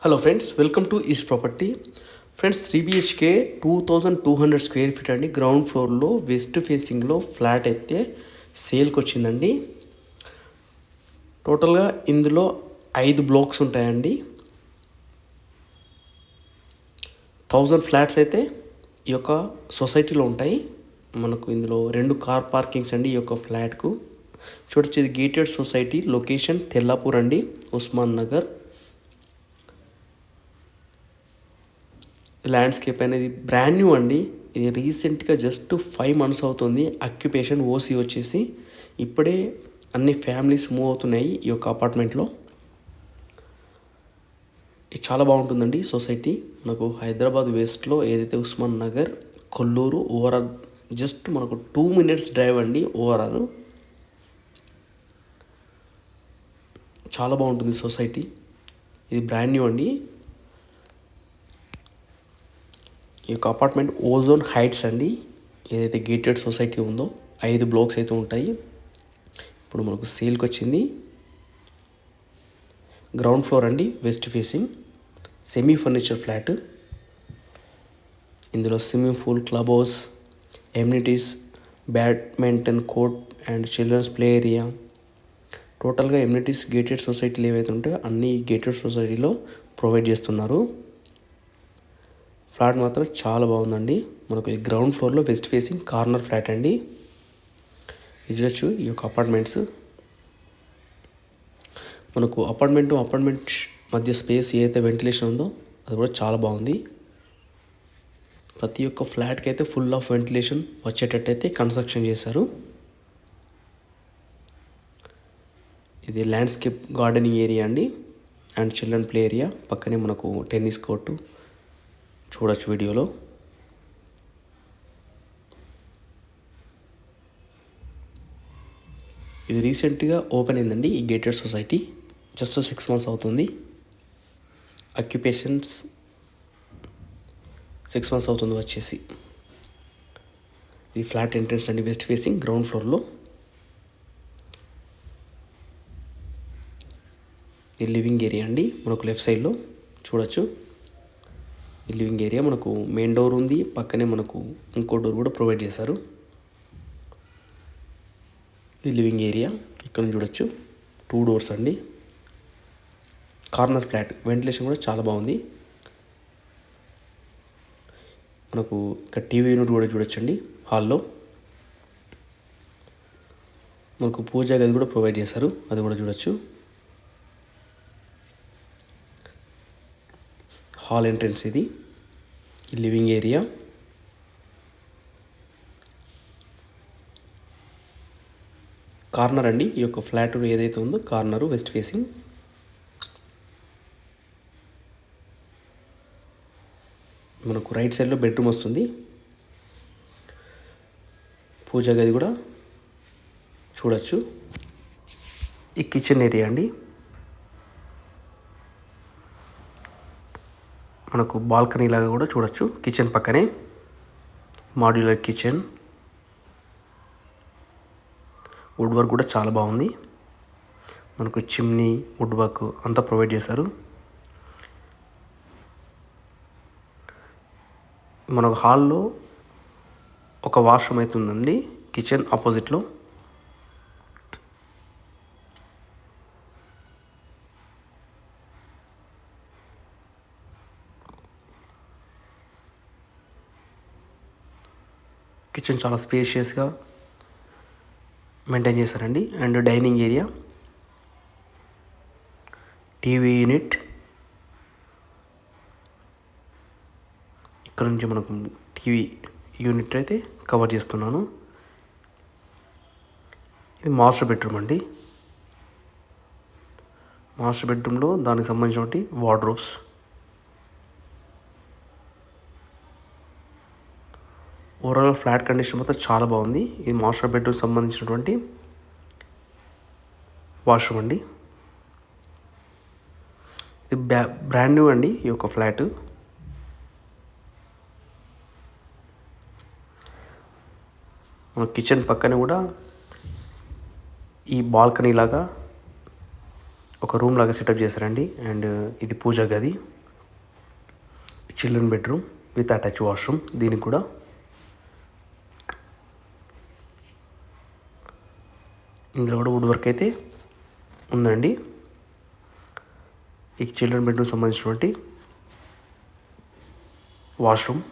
Hello friends, welcome to east property. Friends, 3 BHK 2200 square feet అండి. Ground ఫ్లోర్లో west ఫేసింగ్లో flat అయితే సేల్కి వచ్చిందండి. టోటల్గా ఇందులో 5 బ్లాక్స్ ఉంటాయండి. 1000 ఫ్లాట్స్ అయితే ఈ యొక్క సొసైటీలో ఉంటాయి. మనకు ఇందులో 2 కార్ పార్కింగ్స్ అండి ఈ యొక్క ఫ్లాట్కు. చూడొచ్చు, ఇది గేటెడ్ సొసైటీ. లొకేషన్ తెల్లాపూర్ అండి, ఉస్మాన్ నగర్. ల్యాండ్స్కేప్ అనేది బ్రాండ్ న్యూ అండి. ఇది రీసెంట్గా జస్ట్ 5 months అవుతుంది. అక్యుపేషన్ ఓసీ వచ్చేసి ఇప్పుడే అన్ని ఫ్యామిలీస్ మూవ్ అవుతున్నాయి ఈ యొక్క అపార్ట్మెంట్లో. ఇది చాలా బాగుంటుందండి సొసైటీ. మనకు హైదరాబాద్ వెస్ట్లో ఏదైతే ఉస్మాన్ నగర్, కొల్లూరు ఓవరాల్ జస్ట్ మనకు 2 minutes డ్రైవ్ అండి. ఓవరాల్ చాలా బాగుంటుంది సొసైటీ. ఇది బ్రాండ్ న్యూ అండి. ఈ యొక్క అపార్ట్మెంట్ ఓజోన్ హైట్స్ అండి. ఏదైతే గేటెడ్ సొసైటీ ఉందో 5 బ్లాక్స్ అయితే ఉంటాయి. ఇప్పుడు మనకు సేల్కి వచ్చింది. గ్రౌండ్ ఫ్లోర్ అండి, west facing, semi furniture flat. ఇందులో swimming pool, club house, amenities, badminton court and children's play area. టోటల్గా ఎమ్యూనిటీస్ గేటెడ్ సొసైటీలు ఏవైతే ఉంటాయో అన్ని గేటెడ్ సొసైటీలో ప్రొవైడ్ చేస్తున్నారు. ఫ్లాట్ మాత్రం చాలా బాగుందండి. మనకు ఈ గ్రౌండ్ ఫ్లోర్లో వెస్ట్ ఫేసింగ్ కార్నర్ ఫ్లాట్ అండి. ఇది చూడొచ్చు, ఈ యొక్క అపార్ట్మెంట్స్. మనకు అపార్ట్మెంట్ మధ్య స్పేస్ ఏదైతే వెంటిలేషన్ ఉందో అది కూడా చాలా బాగుంది. ప్రతి ఒక్క ఫ్లాట్కి అయితే ఫుల్ ఆఫ్ వెంటిలేషన్ వచ్చేటట్టయితే కన్స్ట్రక్షన్ చేశారు. ఇది ల్యాండ్స్కేప్ గార్డెనింగ్ ఏరియా అండి అండ్ చిల్డ్రన్ ప్లే ఏరియా. పక్కనే మనకు టెన్నిస్ కోర్టు చూడొచ్చు వీడియోలో. ఇది రీసెంట్గా ఓపెన్ అయిందండి ఈ గేటెడ్ సొసైటీ. జస్ట్ 6 months అవుతుంది. అక్యుపేషన్స్ 6 months అవుతుంది వచ్చేసి. ఇది ఫ్లాట్ ఎంట్రన్స్ అండి, వెస్ట్ ఫేసింగ్ గ్రౌండ్ ఫ్లోర్లో. ఇది లివింగ్ ఏరియా అండి. మనకు లెఫ్ట్ సైడ్లో చూడొచ్చు. ఈ లివింగ్ ఏరియా మనకు మెయిన్ డోర్ ఉంది. పక్కనే మనకు ఇంకో డోర్ కూడా ప్రొవైడ్ చేశారు. ఈ లివింగ్ ఏరియా ఇక్కడ నుంచి చూడొచ్చు. 2 doors అండి. కార్నర్ ఫ్లాట్, వెంటిలేషన్ కూడా చాలా బాగుంది. మనకు ఇక్కడ టీవీ యూనిట్ కూడా చూడొచ్చండి హాల్లో. మనకు పూజా గది కూడా ప్రొవైడ్ చేశారు, అది కూడా చూడొచ్చు. హాల్ ఎంట్రన్స్ ఇది. ఈ లివింగ్ ఏరియా. కార్నర్ అండి ఈ యొక్క ఫ్లాట్ ఏదైతే ఉందో కార్నరు వెస్ట్ ఫేసింగ్. మనకు రైట్ సైడ్లో బెడ్రూమ్ వస్తుంది. పూజా గది కూడా చూడొచ్చు. ఈ కిచెన్ ఏరియా అండి. మనకు బాల్కనీ లాగా కూడా చూడొచ్చు కిచెన్ పక్కనే. Modular kitchen. వుడ్ వర్క్ కూడా చాలా బాగుంది. మనకు చిమ్నీ, వుడ్ వర్క్ అంతా ప్రొవైడ్ చేశారు. మనకు హాల్లో ఒక వాష్రూమ్ అయితే ఉందండి కిచెన్ ఆపోజిట్లో. కిచెన్ చాలా స్పేషియస్గా మెయింటైన్ చేశారండి. And dining area, TV unit. ఇక్కడ నుంచి మనకు టీవీ యూనిట్ అయితే కవర్ చేస్తున్నాను. ఇది మాస్టర్ బెడ్రూమ్ అండి. మాస్టర్ బెడ్రూమ్లో దానికి సంబంధించిన వార్డ్రోబ్స్. ఓవరాల్ ఫ్లాట్ కండిషన్ మొత్తం చాలా బాగుంది. ఇది మాస్టర్ బెడ్రూమ్ సంబంధించినటువంటి వాష్రూమ్ అండి. ఇది బ్రాండ్ న్యూ అండి ఈ యొక్క ఫ్లాట్. మన కిచెన్ పక్కన కూడా ఈ బాల్కనీ లాగా ఒక రూమ్ లాగా సెటప్ చేశారండి. అండ్ ఇది పూజా గది. Children bedroom with attach washroom. దీనికి కూడా ఇందులో కూడా వుడ్ వర్క్ అయితే ఉందండి. ఈ చిల్డ్రన్ బెడ్రూమ్ సంబంధించినటువంటి వాష్రూమ్.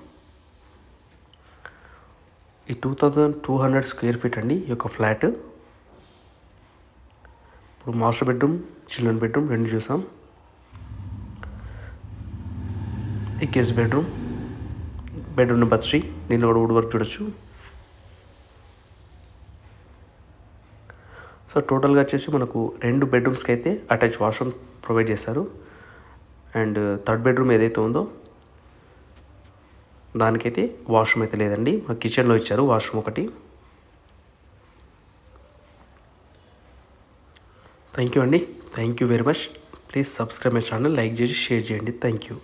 ఈ 2200 స్క్వేర్ ఫీట్ అండి ఈ యొక్క ఫ్లాట్. ఇప్పుడు మాస్టర్ బెడ్రూమ్, చిల్డ్రన్ బెడ్రూమ్ రెండు చూసాం. ఈ గెస్ట్ బెడ్రూమ్ నెంబర్ 3. దీనిలో కూడా వుడ్ వర్క్ చూడొచ్చు. సో టోటల్గా వచ్చేసి మనకు 2 బెడ్రూమ్స్కి అయితే అటాచ్ వాష్రూమ్ ప్రొవైడ్ చేస్తారు. అండ్ థర్డ్ బెడ్రూమ్ ఏదైతే ఉందో దానికైతే వాష్రూమ్ అయితే లేదండి, మన కిచెన్లో ఇచ్చారు వాష్రూమ్ ఒకటి. థ్యాంక్ యూ అండి. Thank you very much. Please subscribe my channel, like చేసి షేర్ చేయండి. Thank you.